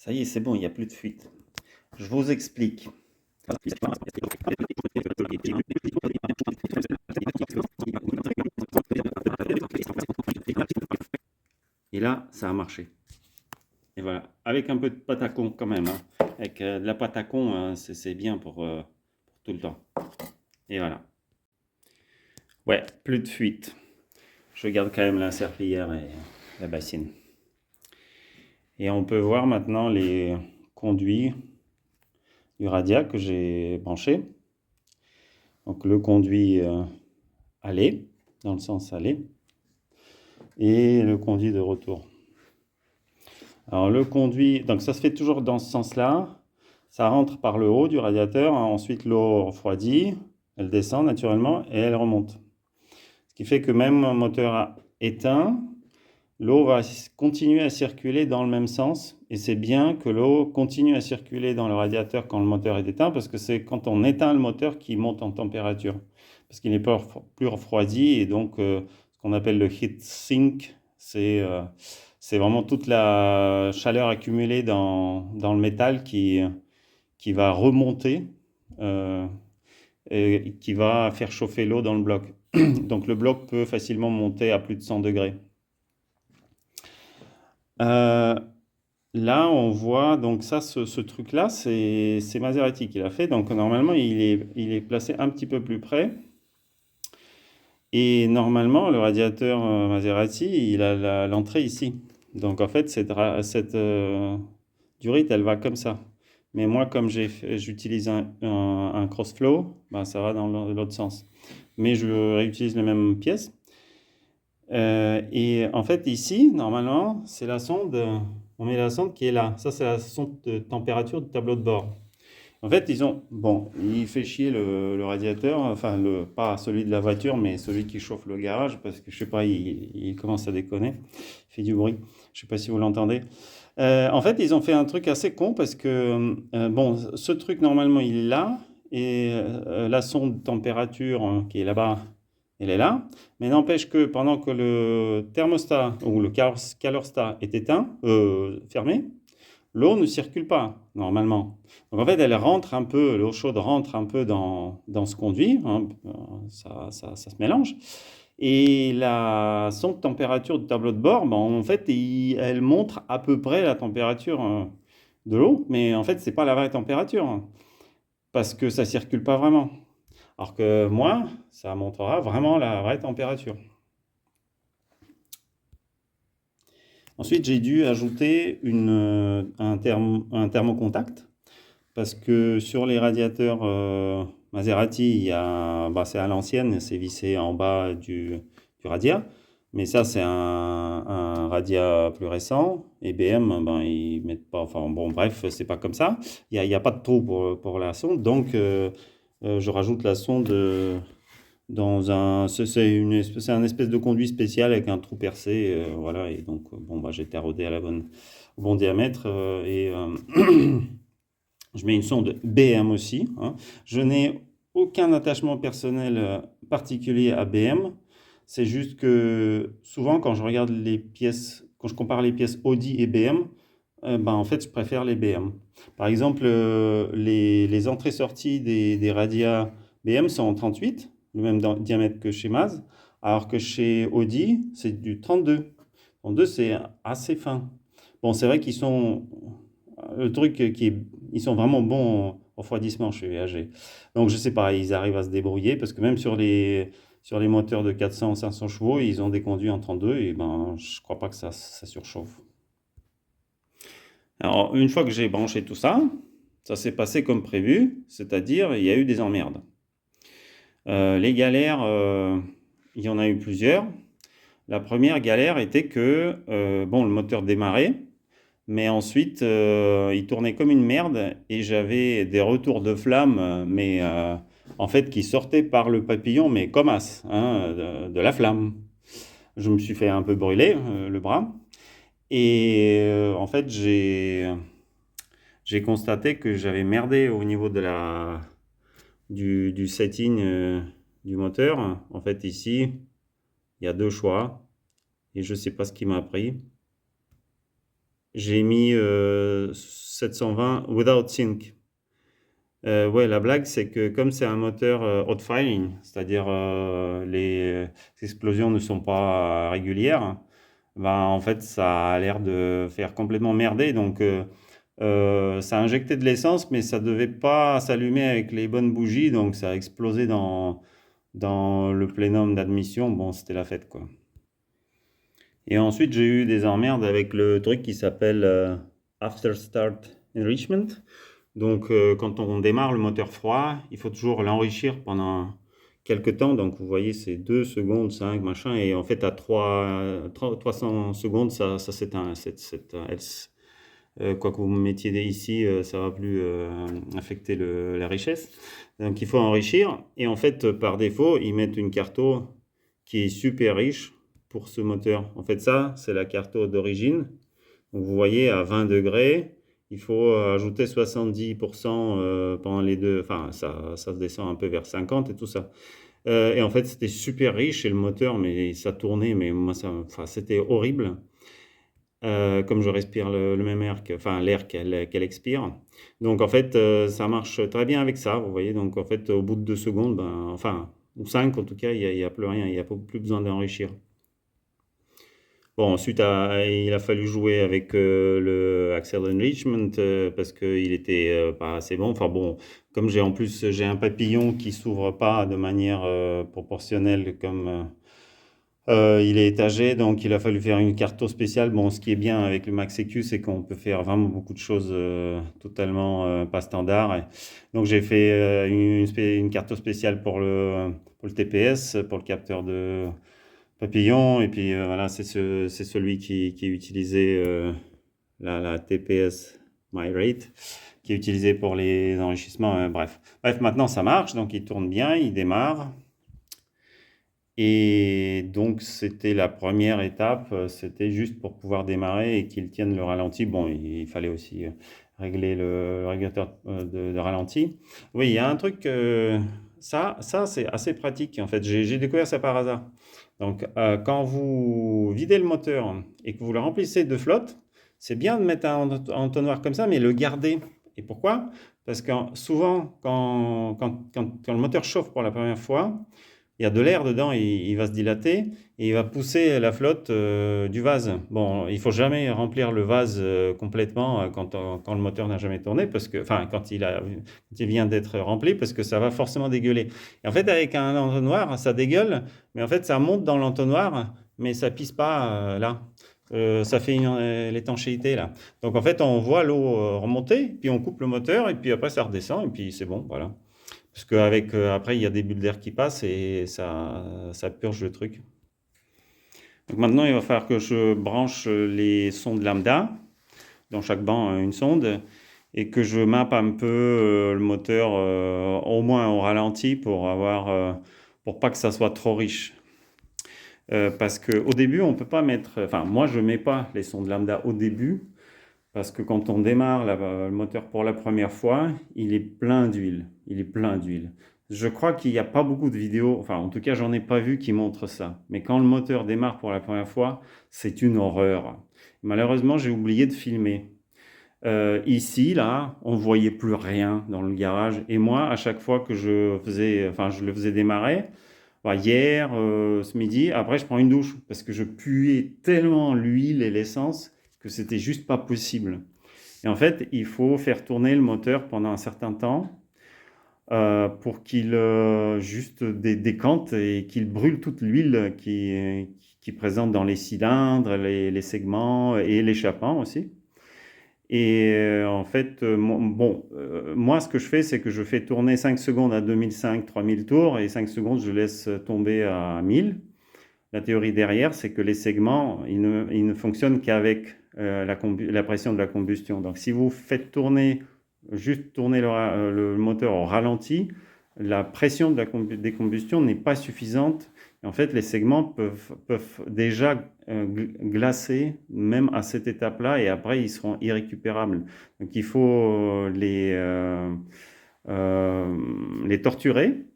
Ça y est, c'est bon, il n'y a plus de fuite. Je vous explique. Et là, ça a marché. Et voilà, avec un peu de pâte à con quand même, hein. Avec de la pâte à con, c'est bien pour tout le temps. Et voilà. Ouais, plus de fuite. Je garde quand même la serpillière et la bassine. Et on peut voir maintenant les conduits du radia que j'ai branché. Donc le conduit aller, dans le sens aller, et le conduit de retour. Alors le conduit, donc ça se fait toujours dans ce sens-là. Ça rentre par le haut du radiateur, hein. Ensuite l'eau refroidit, elle descend naturellement et elle remonte. Ce qui fait que même un moteur éteint, l'eau va continuer à circuler dans le même sens. Et c'est bien que l'eau continue à circuler dans le radiateur quand le moteur est éteint, parce que c'est quand on éteint le moteur qu'il monte en température. Parce qu'il n'est pas plus refroidi, et donc ce qu'on appelle le heat sink, c'est vraiment toute la chaleur accumulée dans le métal qui va remonter et qui va faire chauffer l'eau dans le bloc. Donc le bloc peut facilement monter à plus de 100 degrés. Là, on voit, donc ça, ce truc-là, c'est Maserati qui l'a fait. Donc normalement, il est placé un petit peu plus près. Et normalement, le radiateur Maserati, il a l'entrée ici. Donc en fait, cette durite, elle va comme ça. Mais moi, comme j'utilise un crossflow, ben, ça va dans l'autre sens. Mais je réutilise les mêmes pièces. Et en fait, ici, normalement, c'est la sonde, on met la sonde qui est là. Ça, c'est la sonde de température du tableau de bord. En fait, bon, il fait chier le radiateur, enfin, pas celui de la voiture, mais celui qui chauffe le garage, parce que je sais pas, il commence à déconner, il fait du bruit. Je sais pas si vous l'entendez. En fait, ils ont fait un truc assez con parce que, bon, ce truc, normalement, il est là, et la sonde de température qui est là-bas, elle est là, mais n'empêche que pendant que le thermostat ou le calorstat est éteint, fermé, l'eau ne circule pas normalement. Donc en fait, l'eau chaude rentre un peu dans ce conduit, hein, ça se mélange. Et la sonde température du tableau de bord, ben, en fait, elle montre à peu près la température de l'eau, mais en fait, c'est pas la vraie température, hein, parce que ça circule pas vraiment. Alors que moi, ça montrera vraiment la vraie température. Ensuite, j'ai dû ajouter un thermocontact, parce que sur les radiateurs Maserati, c'est à l'ancienne, c'est vissé en bas du radia. Mais ça, c'est un radia plus récent. Et BM, ben, ils mettent pas. Enfin, bon, bref, c'est pas comme ça. Il y a pas de trou pour la sonde. Donc, je rajoute la sonde c'est un espèce de conduit spécial avec un trou percé. Voilà. Et donc, bon, bah, j'ai taraudé au bon diamètre. Je mets une sonde BM aussi, hein. Je n'ai aucun attachement personnel particulier à BM. C'est juste que souvent, quand je regarde les pièces, quand je compare les pièces Audi et BM, ben, en fait, je préfère les BM. Par exemple, les entrées-sorties des radias BM sont en 38, le même diamètre que chez Maz, alors que chez Audi, c'est du 32. 32, c'est assez fin. Bon, c'est vrai qu'ils sont. Le truc ils sont vraiment bons en refroidissement chez VAG. Donc je sais pas, ils arrivent à se débrouiller parce que même sur les moteurs de 400 500 chevaux, ils ont des conduits en 32 et ben je crois pas que ça surchauffe. Alors une fois que j'ai branché tout ça, ça s'est passé comme prévu, c'est-à-dire il y a eu des emmerdes. Les galères, il y en a eu plusieurs. La première galère était que bon, le moteur démarrait. Mais ensuite, il tournait comme une merde et j'avais des retours de flammes, mais en fait qui sortaient par le papillon, mais comme as, hein, de la flamme. Je me suis fait un peu brûler le bras et en fait j'ai constaté que j'avais merdé au niveau du setting du moteur. En fait ici, il y a deux choix et je sais pas ce qui m'a pris. j'ai mis 720 without sync. Ouais, la blague, c'est que comme c'est un moteur hot firing, c'est-à-dire les explosions ne sont pas régulières, ben, en fait, ça a l'air de faire complètement merder. Donc, ça a injecté de l'essence, mais ça devait pas s'allumer avec les bonnes bougies, donc ça a explosé dans le plénum d'admission. Bon, c'était la fête, quoi. Et ensuite, j'ai eu des emmerdes avec le truc qui s'appelle After Start Enrichment. Donc, quand on démarre le moteur froid, il faut toujours l'enrichir pendant quelques temps. Donc, vous voyez, c'est 2 secondes, 5, machin. Et en fait, à 300 secondes, ça s'éteint. Quoi que vous mettiez ici, ça va plus affecter la richesse. Donc, il faut enrichir. Et en fait, par défaut, ils mettent une carto qui est super riche pour ce moteur. En fait, ça, c'est la carto d'origine. Donc, vous voyez, à 20 degrés, il faut ajouter 70% pendant les deux. Enfin, ça se descend un peu vers 50 et tout ça. Et en fait, c'était super riche et le moteur, mais ça tournait, mais moi, enfin, c'était horrible. Comme je respire le même air, enfin l'air qu'elle expire. Donc en fait, ça marche très bien avec ça, vous voyez. Donc en fait, au bout de 2 secondes, ben, enfin, ou 5 en tout cas, il y a plus rien, il n'y a plus besoin d'enrichir. Bon, ensuite, il a fallu jouer avec le Axel Enrichment parce qu'il était pas assez bon. Enfin bon, comme en plus j'ai un papillon qui s'ouvre pas de manière proportionnelle comme il est étagé, donc il a fallu faire une carto spéciale. Bon, ce qui est bien avec le Max EQ, c'est qu'on peut faire vraiment beaucoup de choses totalement pas standard. Donc j'ai fait une carto spéciale pour le TPS, pour le capteur de papillon. Et puis voilà, c'est celui qui est utilisé, la TPS MyRate, qui est utilisé pour les enrichissements. Bref, maintenant ça marche, donc il tourne bien, il démarre. Et donc, c'était la première étape, c'était juste pour pouvoir démarrer et qu'il tienne le ralenti. Bon, il fallait aussi régler le régulateur de ralenti. Oui, il y a un truc, ça c'est assez pratique en fait. J'ai découvert ça par hasard. Donc, quand vous videz le moteur et que vous le remplissez de flotte, c'est bien de mettre un entonnoir comme ça, mais le garder. Et pourquoi? Parce que souvent, quand le moteur chauffe pour la première fois, il y a de l'air dedans, il va se dilater et il va pousser la flotte du vase. Bon, il faut jamais remplir le vase complètement quand le moteur n'a jamais tourné, parce que, enfin, quand il vient d'être rempli, parce que ça va forcément dégueuler. Et en fait, avec un entonnoir, ça dégueule, mais en fait, ça monte dans l'entonnoir, mais ça pisse pas là. Ça fait l'étanchéité là. Donc en fait, on voit l'eau remonter, puis on coupe le moteur, et puis après ça redescend, et puis c'est bon, voilà. Parce qu'avec, après, il y a des bulles d'air qui passent et ça purge le truc. Donc maintenant, il va falloir que je branche les sondes lambda. Dans chaque banc, une sonde. Et que je mappe un peu le moteur, au moins au ralenti, pour pas que ça soit trop riche. Parce qu'au début, on peut pas mettre... Enfin, moi, je mets pas les sondes lambda au début. Parce que quand on démarre le moteur pour la première fois, il est plein d'huile. Il est plein d'huile. Je crois qu'il n'y a pas beaucoup de vidéos, enfin en tout cas j'en ai pas vu qui montrent ça. Mais quand le moteur démarre pour la première fois, c'est une horreur. Malheureusement, j'ai oublié de filmer. Ici, là, on ne voyait plus rien dans le garage. Et moi, à chaque fois que je le faisais démarrer, hier, ce midi, après je prends une douche parce que je puais tellement l'huile et l'essence que c'était juste pas possible. Et en fait, il faut faire tourner le moteur pendant un certain temps pour qu'il juste décante et qu'il brûle toute l'huile qui est présente dans les cylindres, les segments et l'échappement aussi. Et en fait, moi, ce que je fais, c'est que je fais tourner 5 secondes à 2005, 3000 tours et 5 secondes, je laisse tomber à 1000. La théorie derrière, c'est que les segments, ils ne fonctionnent qu'avec la pression de la combustion. Donc, si vous faites juste tourner le moteur au ralenti, la pression des combustions n'est pas suffisante. En fait, les segments peuvent déjà glacer, même à cette étape-là, et après, ils seront irrécupérables. Donc, il faut les torturer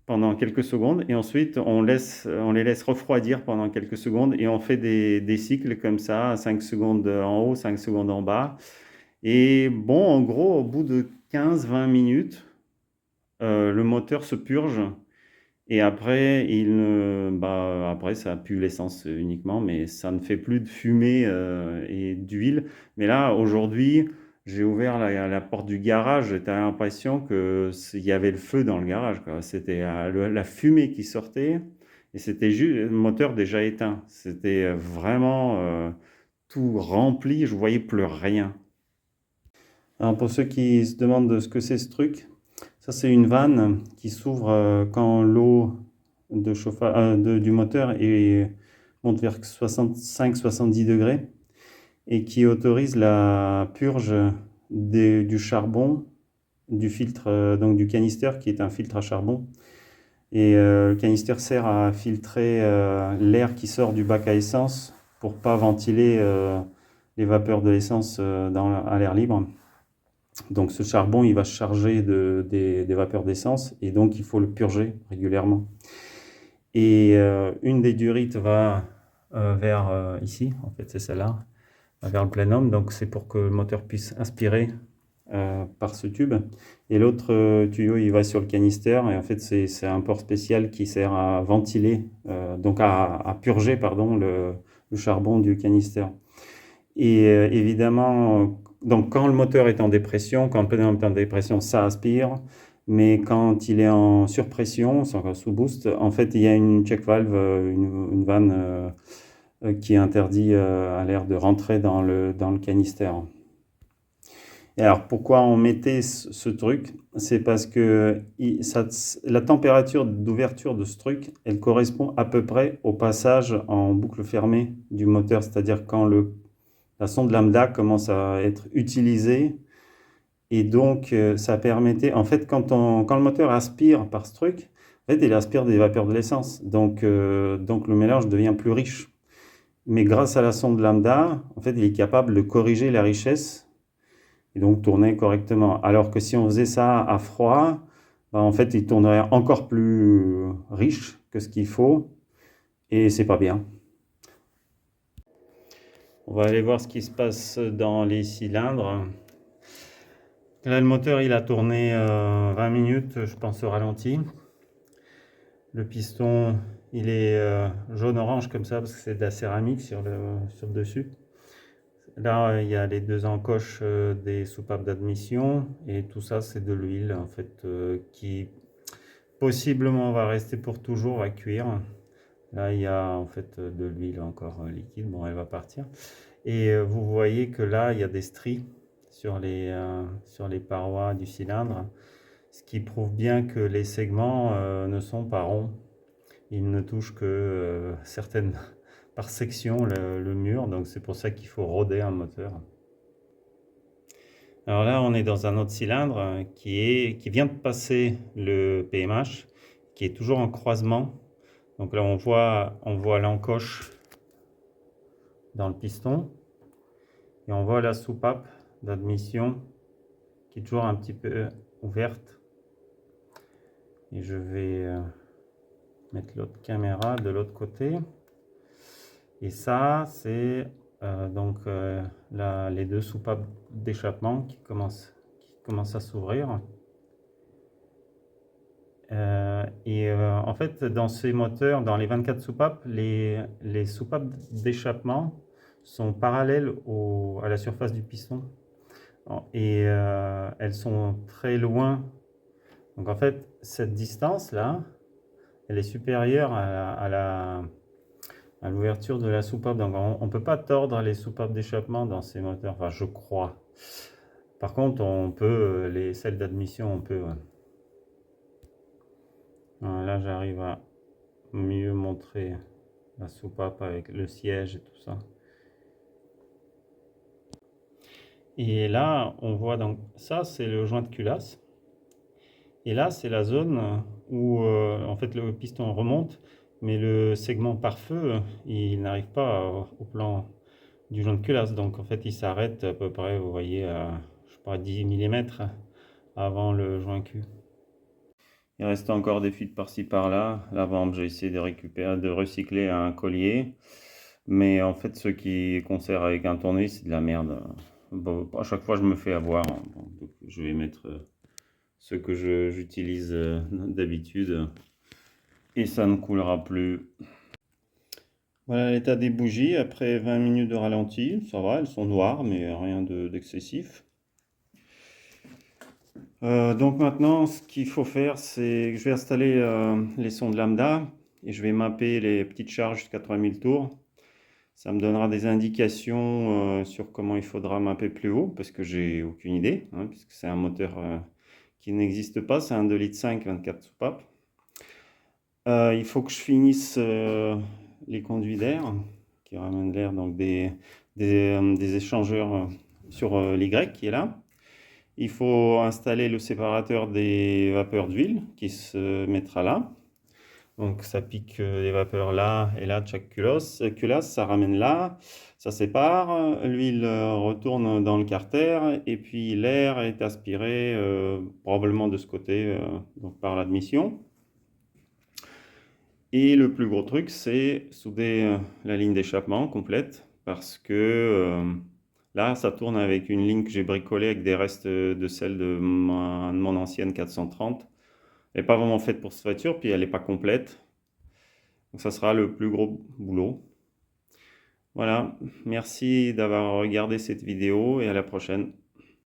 pendant quelques secondes et ensuite on les laisse refroidir pendant quelques secondes et on fait des cycles comme ça, 5 secondes en haut, 5 secondes en bas. Et bon, en gros, au bout de 15-20 minutes, le moteur se purge et après, après ça pue l'essence uniquement, mais ça ne fait plus de fumée et d'huile. Mais là, aujourd'hui, j'ai ouvert la porte du garage, j'avais l'impression qu'il y avait le feu dans le garage, quoi. C'était la fumée qui sortait et c'était juste le moteur déjà éteint. C'était vraiment tout rempli, je voyais plus rien. Alors pour ceux qui se demandent de ce que c'est ce truc, ça c'est une vanne qui s'ouvre quand l'eau de chauffage du moteur monte vers 65-70 degrés et qui autorise la purge du charbon du filtre, donc du canister qui est un filtre à charbon. Et le canister sert à filtrer l'air qui sort du bac à essence pour pas ventiler les vapeurs de l'essence à l'air libre. Donc ce charbon, il va se charger des vapeurs d'essence et donc il faut le purger régulièrement. Et une des durites va vers ici, en fait c'est celle-là, vers le plénum, donc c'est pour que le moteur puisse aspirer par ce tube. Et l'autre tuyau, il va sur le canister et en fait c'est un port spécial qui sert à ventiler, donc à purger pardon, le charbon du canister. Et évidemment, donc quand le moteur est en dépression, quand le plénum est en dépression, ça aspire. Mais quand il est en surpression, sous boost, en fait, il y a une check valve, une vanne qui interdit à l'air de rentrer dans le canister. Et alors, pourquoi on mettait ce truc? C'est parce que la température d'ouverture de ce truc, elle correspond à peu près au passage en boucle fermée du moteur. C'est-à-dire quand la sonde lambda commence à être utilisée. Et donc, ça permettait, en fait, quand le moteur aspire par ce truc, en fait, il aspire des vapeurs de l'essence. Donc le mélange devient plus riche. Mais grâce à la sonde lambda, en fait, il est capable de corriger la richesse et donc tourner correctement. Alors que si on faisait ça à froid, en fait, il tournerait encore plus riche que ce qu'il faut et c'est pas bien. On va aller voir ce qui se passe dans les cylindres. Là, le moteur, il a tourné 20 minutes, je pense, au ralenti. Le piston, il est jaune-orange comme ça, parce que c'est de la céramique sur le dessus. Là, il y a les deux encoches des soupapes d'admission, et tout ça, c'est de l'huile, en fait, qui possiblement va rester pour toujours, va cuire. Là, il y a en fait de l'huile encore liquide, bon, elle va partir. Et vous voyez que là, il y a des stries sur les parois du cylindre, ce qui prouve bien que les segments ne sont pas ronds. Ils ne touchent que certaines par section le mur, donc c'est pour ça qu'il faut roder un moteur. Alors là, on est dans un autre cylindre qui vient de passer le PMH, qui est toujours en croisement. Donc là, on voit l'encoche dans le piston. Et on voit la soupape d'admission qui est toujours un petit peu ouverte. Et je vais mettre l'autre caméra de l'autre côté. Et ça, c'est les deux soupapes d'échappement qui commencent à s'ouvrir. En fait, dans ces moteurs, dans les 24 soupapes, les soupapes d'échappement sont parallèles à la surface du piston. Et elles sont très loin. Donc en fait, cette distance-là, elle est supérieure à l'ouverture de la soupape. Donc on ne peut pas tordre les soupapes d'échappement dans ces moteurs, enfin je crois. Par contre, on peut, celles d'admission, on peut. Ouais. Là, j'arrive à mieux montrer la soupape avec le siège et tout ça. Et là, on voit donc ça, c'est le joint de culasse. Et là, c'est la zone où en fait le piston remonte, mais le segment pare feu, il n'arrive pas au plan du joint de culasse. Donc en fait, il s'arrête à peu près, vous voyez, à je sais pas, 10 mm avant le joint Q. Il reste encore des fuites par-ci par-là. La vente, j'ai essayé de récupérer, de recycler un collier. Mais en fait, ceux qui conservent avec un tournevis, c'est de la merde. Bon, à chaque fois, je me fais avoir. Bon, donc, je vais mettre ceux que j'utilise d'habitude. Et ça ne coulera plus. Voilà l'état des bougies après 20 minutes de ralenti. Ça va, elles sont noires, mais rien d'excessif. Donc maintenant, ce qu'il faut faire, c'est que je vais installer les sondes lambda et je vais mapper les petites charges jusqu'à 3000 tours. Ça me donnera des indications sur comment il faudra mapper plus haut, parce que j'ai aucune idée, hein, puisque c'est un moteur qui n'existe pas, c'est un 2,5 litres 24 soupapes. Il faut que je finisse les conduits d'air, qui ramènent l'air, donc des échangeurs sur l'Y qui est là. Il faut installer le séparateur des vapeurs d'huile qui se mettra là. Donc ça pique les vapeurs là et là de chaque culasse, ça ramène là, ça sépare, l'huile retourne dans le carter et puis l'air est aspiré probablement de ce côté, donc par l'admission. Et le plus gros truc, c'est souder la ligne d'échappement complète parce que là, ça tourne avec une ligne que j'ai bricolée avec des restes de celle de mon ancienne 430. Elle n'est pas vraiment faite pour cette voiture, puis elle n'est pas complète. Donc ça sera le plus gros boulot. Voilà, merci d'avoir regardé cette vidéo et à la prochaine.